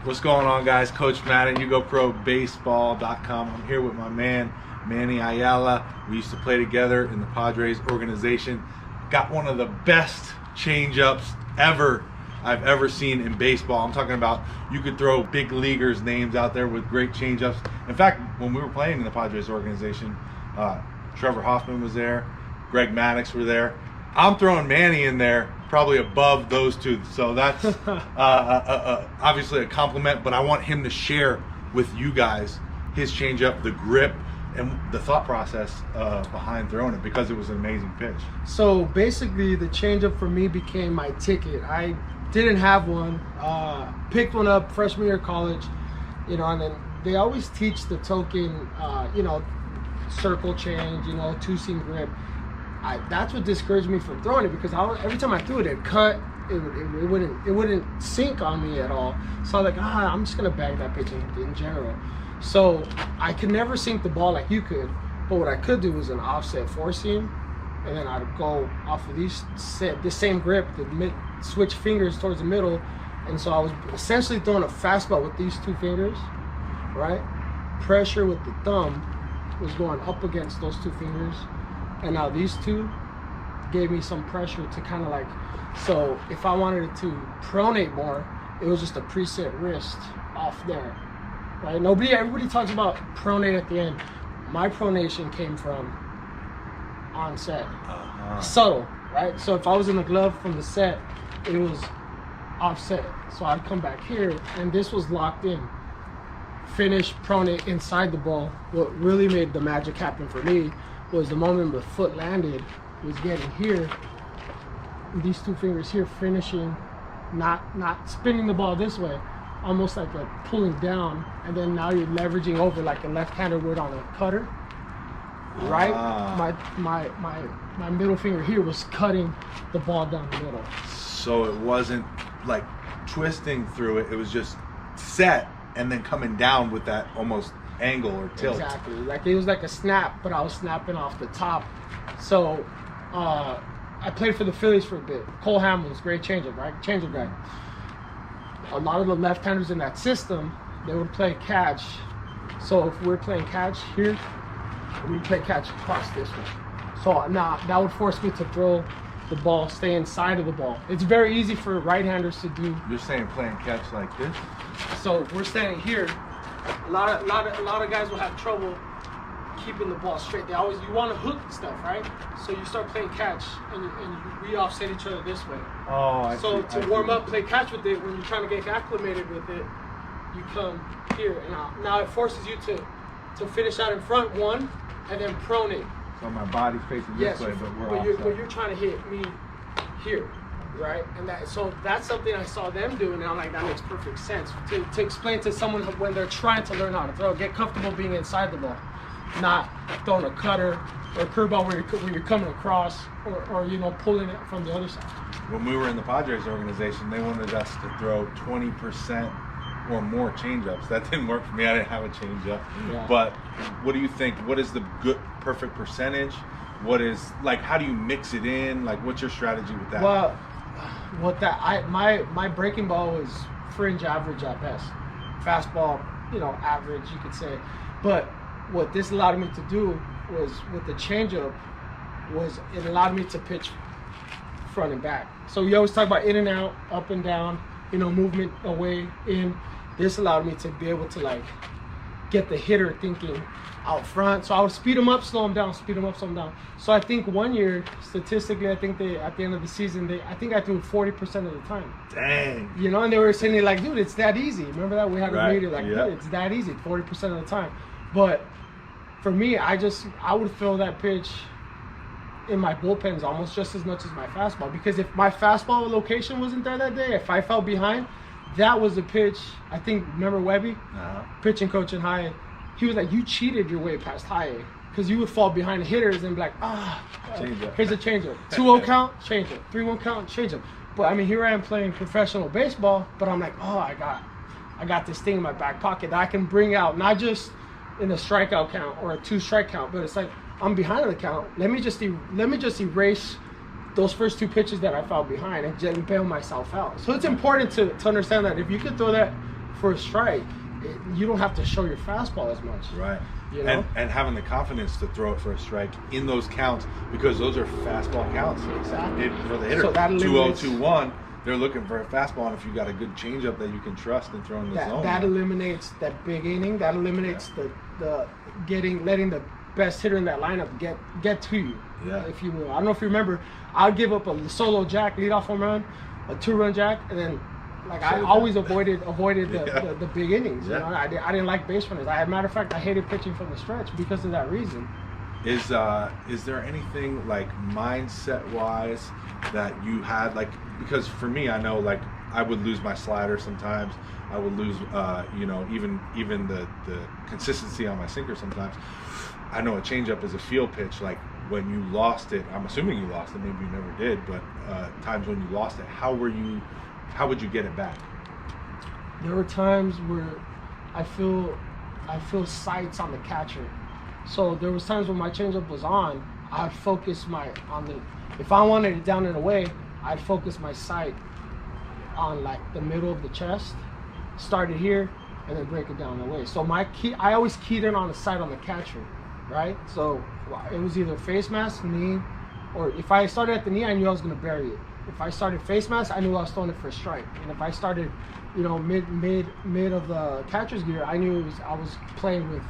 What's going on, guys? Coach Matt at YouGoProBaseball.com. I'm here with my man, Manny Ayala. We used to play together in the Padres organization. Got one of the best change-ups I've ever seen in baseball. I'm talking about you could throw big leaguers' names out there with great change-ups. In fact, when we were playing in the Padres organization, Trevor Hoffman was there, Greg Maddux were there. I'm throwing Manny in there probably above those two. So that's obviously a compliment, but I want him to share with you guys his changeup, the grip, and the thought process behind throwing it, because it was an amazing pitch. So basically the changeup for me became my ticket. I didn't have one, picked one up freshman year of college, and then they always teach the token, circle change, two-seam grip. That's what discouraged me from throwing it, because every time I threw it, it cut. It wouldn't sink on me at all. So I was like, I'm just gonna bag that pitch in general. So I could never sink the ball like you could, but what I could do was an offset four seam, and then I'd go off of this same grip, switch fingers towards the middle, and so I was essentially throwing a fastball with these two fingers, right? Pressure with the thumb was going up against those two fingers. And now these two gave me some pressure to kind of like, so if I wanted to pronate more, it was just a preset wrist off there, right? Everybody talks about pronate at the end. My pronation came from on set, subtle, right? So if I was in the glove from the set, it was offset. So I'd come back here, and this was locked in. Finish pronate inside the ball. What really made the magic happen for me was the moment the foot landed, was getting here, these two fingers here, finishing, not spinning the ball this way, almost like a pulling down, and then now you're leveraging over like a left-hander would on a cutter, right? My middle finger here was cutting the ball down the middle. So it wasn't like twisting through it, it was just set and then coming down with that almost angle or tilt. Exactly. Like it was like a snap, but I was snapping off the top. So I played for the Phillies for a bit. Cole Hamels, great changeup, right? Changeup guy. A lot of the left-handers in that system, they would play catch. So if we're playing catch here, we play catch across this way. So now that would force me to throw the ball, stay inside of the ball. It's very easy for right-handers to do. You're saying playing catch like this? So if we're standing here, a lot of guys will have trouble keeping the ball straight. You want to hook stuff, right? So you start playing catch, and we offset each other this way. So to warm up, play catch with it. When you're trying to get acclimated with it, you come here, and now it forces you to finish out in front one, and then pronate. So my body's facing this way, but you're trying to hit me here. Right, and that's something I saw them do, and I'm like, that makes perfect sense to explain to someone when they're trying to learn how to throw. Get comfortable being inside the ball, not throwing a cutter or a curveball where you're coming across or pulling it from the other side. When we were in the Padres organization, they wanted us to throw 20% or more changeups. That didn't work for me. I didn't have a changeup. Yeah. But what do you think? What is the good perfect percentage? What is how do you mix it in? What's your strategy with that? Well, my breaking ball was fringe average at best. Fastball, average you could say. But what this allowed me to do was with the changeup was it allowed me to pitch front and back. So you always talk about in and out, up and down, movement away, in. This allowed me to be able to get the hitter thinking out front. So I would speed them up, slow them down, speed them up, slow them down. So I think one year, statistically, I think at the end of the season, I threw 40% of the time. Dang. And they were saying dude, it's that easy. Remember that? We had a meeting dude, it's that easy, 40% of the time. But for me, I would feel that pitch in my bullpens almost just as much as my fastball. Because if my fastball location wasn't there that day, if I fell behind, that was the pitch. I think, remember Webby? Pitching coach in high. He was like, you cheated your way past high A, because you would fall behind the hitters and be like, here's a changeup. 2-0 count, changeup. 3-1 count, changeup. But here I am playing professional baseball, but I'm like, I got this thing in my back pocket that I can bring out, not just in a strikeout count or a 2-strike count, but it's like, I'm behind the count. Let me just erase those first two pitches that I fell behind and bail myself out. So it's important to understand that if you could throw that for a strike, you don't have to show your fastball as much. Right. You know? And having the confidence to throw it for a strike in those counts, because those are fastball counts. Exactly. For the hitter, So that 2-0, 2-1, they're looking for a fastball, and if you got a good changeup that you can trust and throw in the zone. That eliminates that big inning. That eliminates the letting the best hitter in that lineup get to you. Yeah. If you will. I don't know if you remember, I'd give up a solo jack, leadoff home run, a 2-run jack, and then I always avoided the big innings. Yeah. You know, I didn't like base runners. Matter of fact, I hated pitching from the stretch because of that reason. Is there anything like mindset wise that you had, like, because for me, I know, like, I would lose my slider sometimes. I would lose even the consistency on my sinker sometimes. I know a changeup is a field pitch. Like, when you lost it, I'm assuming you lost it, maybe you never did, but times when you lost it, how would you get it back? There were times where I feel sights on the catcher. So there was times when my changeup was on, I'd focus if I wanted it down and away, I'd focus my sight on like the middle of the chest, start it here, and then break it down and away. So I always keyed in on the sight on the catcher, right? So it was either face mask, knee, or if I started at the knee, I knew I was gonna bury it. If I started face mask, I knew I was throwing it for a strike. And if I started, mid of the catcher's gear, I knew I was playing with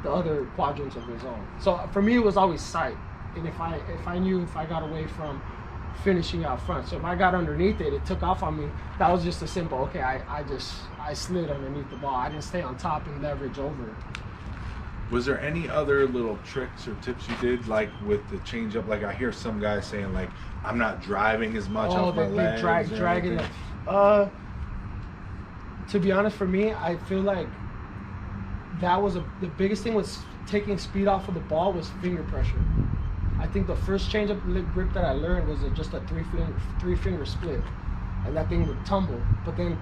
the other quadrants of the zone. So for me, it was always sight. And if I knew if I got away from finishing out front, so if I got underneath it, it took off on me. That was just a simple, okay, I slid underneath the ball. I didn't stay on top and leverage over it. Was there any other little tricks or tips you did, like with the changeup? Like, I hear some guys saying, like, I'm not driving as much off my legs. Dragging it. To be honest, for me, I feel like that was the biggest thing was taking speed off of the ball was finger pressure. I think the first changeup grip that I learned was just a three finger split, and that thing would tumble. But then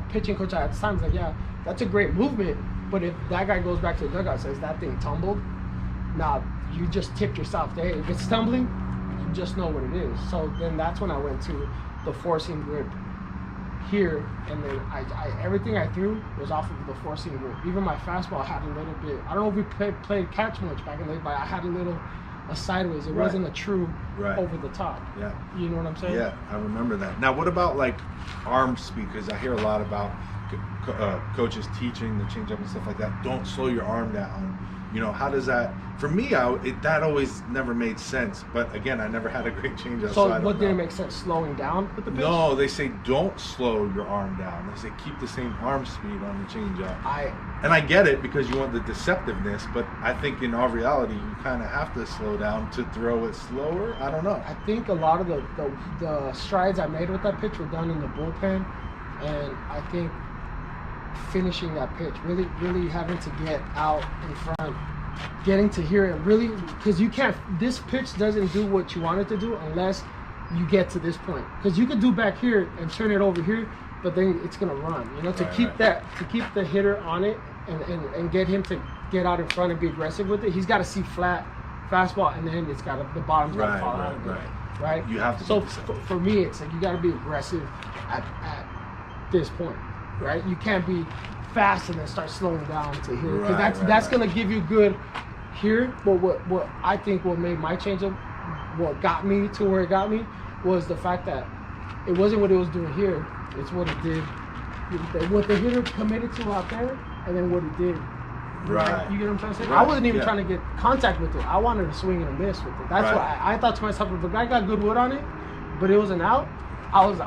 pitching coach at the time was like, yeah, that's a great movement, but if that guy goes back to the dugout and says that thing tumbled, now you just tipped yourself. Hey, if it's tumbling, you just know what it is. So then that's when I went to the forcing grip here, and then I everything I threw was off of the forcing grip. Even my fastball had a little bit. I don't know if we played catch much back in the day, but I had a sideways. It wasn't a true over the top. Yeah. You know what I'm saying? Yeah, I remember that. Now, what about like arm speed? Because I hear a lot about coaches teaching the changeup and stuff like that. Don't slow your arm down. You know, how does that? For me, that always never made sense. But again, I never had a great changeup. So what didn't make sense? Slowing down with the pitch? No, they say don't slow your arm down. They say keep the same arm speed on the changeup. And I get it because you want the deceptiveness, but I think in all reality, you kind of have to slow down to throw it slower. I don't know. I think a lot of the strides I made with that pitch were done in the bullpen, and I think finishing that pitch, really having to get out in front, getting to hear it, really, because this pitch doesn't do what you want it to do unless you get to this point. Because you could do back here and turn it over here, but then it's gonna run. You know, to keep the hitter on it and get him to get out in front and be aggressive with it, he's got to see flat fastball, and then the bottom's got to fall out. Right. You have to. So for me, it's like you got to be aggressive at this point. Right, you can't be fast and then start slowing down to here, because that's gonna give you good here. But what I think what made my changeup, what got me to where it got me, was the fact that it wasn't what it was doing here; it's what it did, what the hitter committed to out there, and then what he did. Right. You get what I'm trying to say? I wasn't even trying to get contact with it. I wanted to swing and a miss with it. That's why I thought to myself, if the guy got good wood on it, but it was an out, I was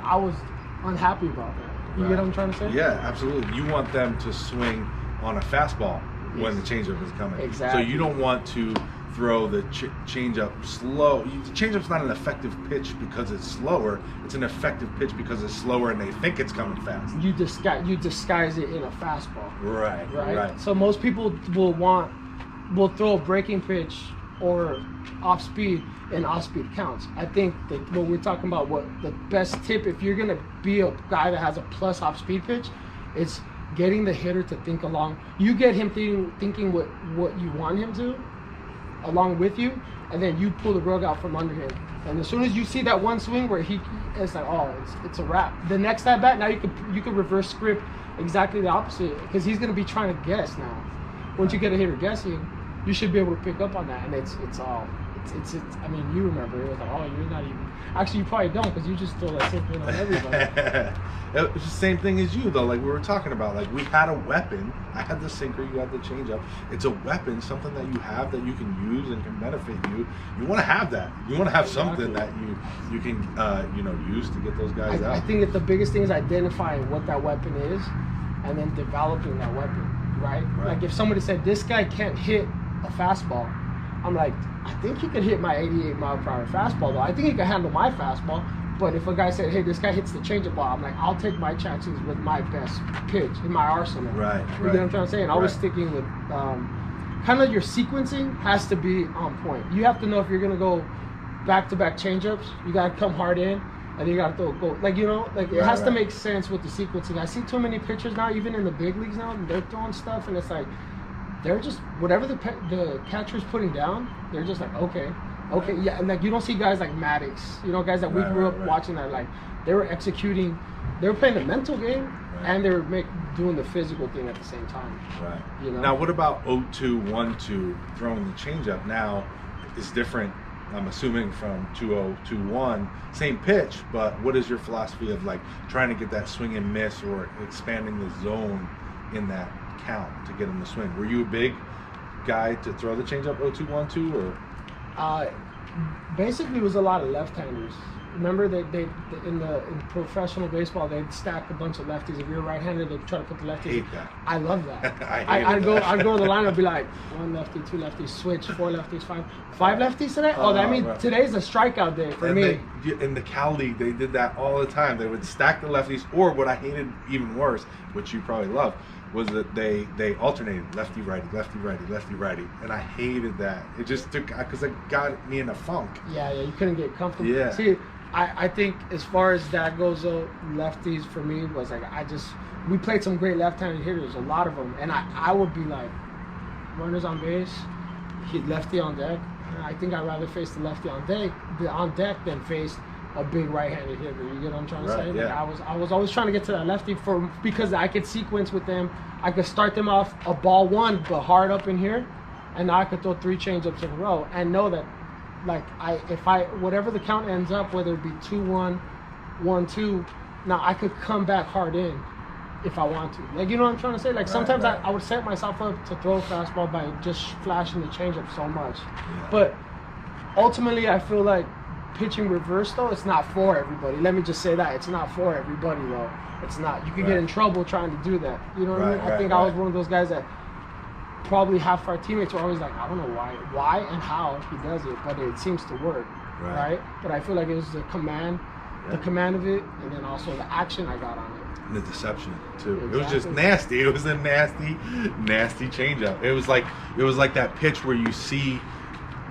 unhappy about that. You get what I'm trying to say? Yeah, absolutely. You want them to swing on a fastball when the changeup is coming. Exactly. So you don't want to throw the changeup slow. The changeup's not an effective pitch because it's slower. It's an effective pitch because it's slower and they think it's coming fast. You disguise it in a fastball. Right. So most people will throw a breaking pitch or off speed, and off speed counts. I think that what we're talking about, what the best tip, if you're gonna be a guy that has a plus off speed pitch, it's getting the hitter to think along. You get him thinking what you want him to, along with you, and then you pull the rug out from under him. And as soon as you see that one swing where it's like, oh, it's a wrap. The next at bat, now you can reverse script exactly the opposite, because he's going to be trying to guess now. Once you get a hitter guessing, you should be able to pick up on that, and it's I mean, you remember it was like, oh, you're not even. Actually, you probably don't, because you just throw that same thing on everybody. It's the same thing as you, though. Like we were talking about, like we had a weapon. I had the sinker, you had the changeup. It's a weapon, something that you have that you can use and can benefit you. You want to have that. You want to have something that you can use to get those guys out. I think that the biggest thing is identifying what that weapon is, and then developing that weapon. Right? Like if somebody said this guy can't hit a fastball, I'm like, I think he could hit my 88 mile per hour fastball though. I think he can handle my fastball. But if a guy said, hey, this guy hits the changeup ball, I'm like, I'll take my chances with my best pitch in my arsenal. Right. You know what I'm trying to say? And always sticking with kind of your sequencing has to be on point. You have to know if you're gonna go back-to-back changeups, you gotta come hard in, and you gotta go like it has to make sense with the sequencing. I see too many pitchers now, even in the big leagues now, and they're throwing stuff, and it's like they're just whatever the catcher's putting down, they're just like okay, yeah, and like you don't see guys like Maddox, guys that we grew up watching that like they were executing, they were playing the mental game and they were doing the physical thing at the same time. Right. Now, what about 0-2, 1-2 throwing the changeup? Now is different. I'm assuming from 2-0, 2-1, same pitch, but what is your philosophy of like trying to get that swing and miss or expanding the zone in that count to get him to swing? Were you a big guy to throw the changeup 0-2, 1-2 or? Basically, it was a lot of left-handers. Remember, they in professional baseball, they'd stack a bunch of lefties. If you're right-handed, they'd try to put the lefties. I hate that. I love that. I'd go to the line and be like, one lefty, two lefties, switch, four lefties, five lefties today? Oh, that means today's a strikeout day for me. In the Cal League, they did that all the time. They would stack the lefties, or what I hated even worse, which you probably love, was that they alternated lefty righty, lefty righty, lefty righty, and I hated that. It just took because it got me in a funk. Yeah, you couldn't get comfortable. Yeah. See, I think as far as that goes, though, lefties for me was like we played some great left-handed hitters, a lot of them, and I would be like runners on base, hit lefty on deck. I think I'd rather face the lefty on deck than face a big right-handed hitter. You get what I'm trying to say? Yeah. Like I was always trying to get to that lefty because I could sequence with them. I could start them off a ball one, but hard up in here, and now I could throw 3 changeups in a row and know that, like whatever the count ends up, whether it be 2-1, 1-2, now I could come back hard in if I want to. Like, you know what I'm trying to say? Like sometimes I would set myself up to throw a fastball by just flashing the changeup so much, but ultimately I feel like pitching reverse though, it's not for everybody. Let me just say that it's not for everybody though. It's not. You could get in trouble trying to do that. You know what I mean? I think I was one of those guys that probably half our teammates were always like, I don't know why and how he does it, but it seems to work, right? But I feel like it was the command of it, and then also the action I got on it. And the deception too. Exactly. It was just nasty. It was a nasty changeup. It was like that pitch where you see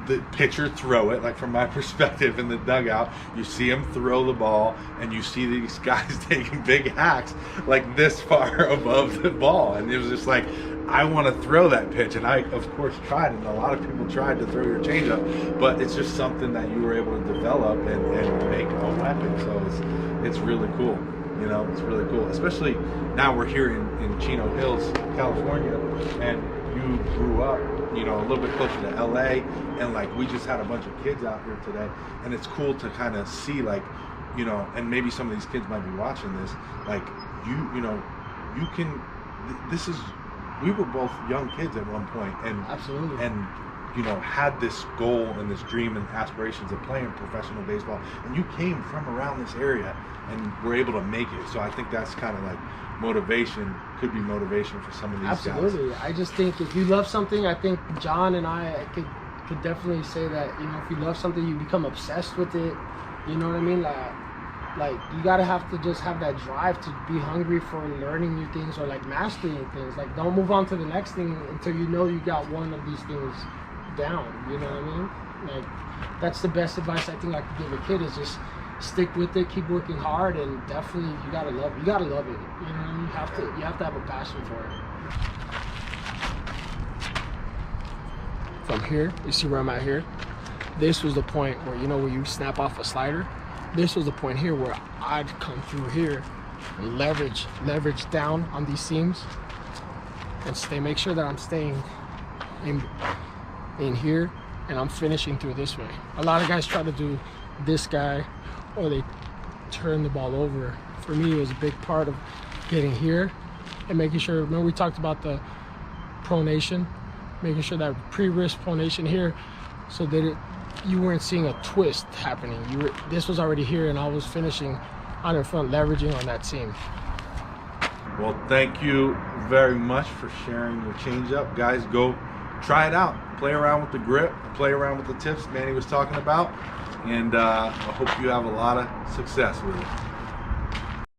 the pitcher throw it, like from my perspective in the dugout, you see him throw the ball and you see these guys taking big hacks like this far above the ball, and it was just like, I want to throw that pitch, and I of course tried, and a lot of people tried to throw your changeup, but it's just something that you were able to develop and make a weapon. So it's really cool. It's really cool, especially now we're here in Chino Hills, California, and you grew up a little bit closer to LA, and like we just had a bunch of kids out here today, and it's cool to kind of see, like, and maybe some of these kids might be watching this, like you can, this is, we were both young kids at one point, and absolutely, and had this goal and this dream and aspirations of playing professional baseball, and you came from around this area and were able to make it. So I think that's kind of like could be motivation for some of these guys. Absolutely. I just think if you love something, I think John and I could definitely say that, if you love something, you become obsessed with it. You know what I mean? Like you gotta have to just have that drive to be hungry for learning new things or like mastering things. Like don't move on to the next thing until you got one of these things down. You know what I mean? Like that's the best advice I think I could give a kid, is just stick with it, keep working hard, and definitely you gotta love it. You know what I mean? You have to have a passion for it. From here, you see where I'm at here? This was the point where, where you snap off a slider. This was the point here where I'd come through here leverage down on these seams and make sure that I'm staying in here and I'm finishing through this way. A lot of guys try to do this guy or they turn the ball over. For me, it was a big part of getting here and making sure, remember we talked about the pronation, making sure that pre-wrist pronation here so that you weren't seeing a twist happening. This was already here and I was finishing on in front, leveraging on that seam. Well, thank you very much for sharing your changeup. Guys, go try it out. Play around with the grip, play around with the tips Manny was talking about, and I hope you have a lot of success with it.